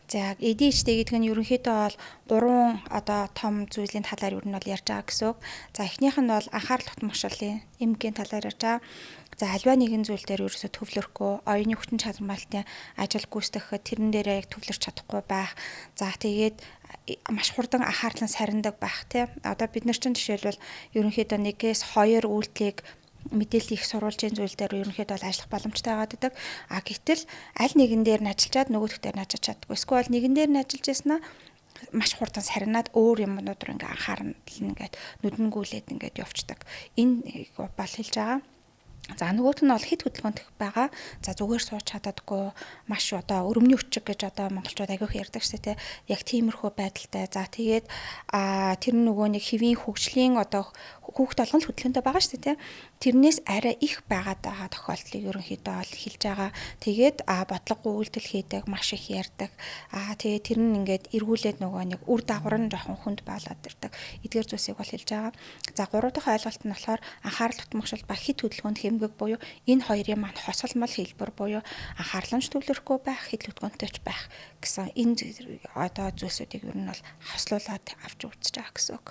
За ADHD гэдэг нь ерөнхийдөө бол гурван одоо том зүйлийн талаар ер нь бол ярьж байгаа гэсэн үг. За эхнийх нь бол анхаарал татмагшлын эмгэгийн талаар ярьж байгаа. За альва нэгэн зүйл дээр ерөөсө төвлөрөхгүй, оюуны хүчин чармайлтын ажил гүйцэтгэхэд тэрэн дээрээ яг төвлөрч чадахгүй байх. За тэгээд маш хурдан анхаарлан сарндаг байх тий. Одоо бид нар чинь жишээлбэл ерөнхийдөө 1-2 үйлдэлийг мэдээлэл их сурвалж энэ зүйл дээр ерөнхийдөө бол ажиллах боломжтой байгаад байдаг. А гэтэл аль нэгэн дээр нь ажиллаад нөгөөх дээр нь ажиллаж чаддаггүй. Эсвэл нэгэн дээр нь ажиллаж яснаа маш хурдан сарнаад өөр юмнууд руу ингээ анхаарал ингээд нүдэнгүүлээд ингээд явцдаг. Энэ бол хэлж байгаа. За нөгөөх нь бол хэд хөдөлгөөнт байгаа. За зүгээр сууж чаддаггүй, маш одоо өрөмний өчг гэж одоо монголчууд агиох ярьдаг шүү дээ. Яг тиймэрхүү байдалтай. За тэгээд тэр нөгөө нэг хэвийн хөгжлийн одоо хүүхд толгонд хөдөлгөөнтэй байгаа шүү дээ. Тэрнээс арай их байгаад байгаа тохиолдлыг ерөнхийдөө бол хэлж байгаа. Тэгээд бодлогогүй үйлдэл хийдэг, маш их ярьдаг. Тэгээд тэр нь ингээд эргүүлээд нөгөө нэг үр дагавар нь жоохон хүнд болоод ирдэг. Эдгээр зүйлсийг бол хэлж байгаа. За 3 дахь ойлголт нь болохоор анхаарал татмагшил ба хит хөдөлгөөнд хэмгэг буюу энэ хоёрын маань хосолмол хэлбэр буюу анхаарламж төвлөрөхгүй байх, хит хөдөлгөөнтэйч байх гэсэн энэ одоо зүйлсүүдийг ер нь бол хослуулаад авч үзэж байгаа гэсэн үг.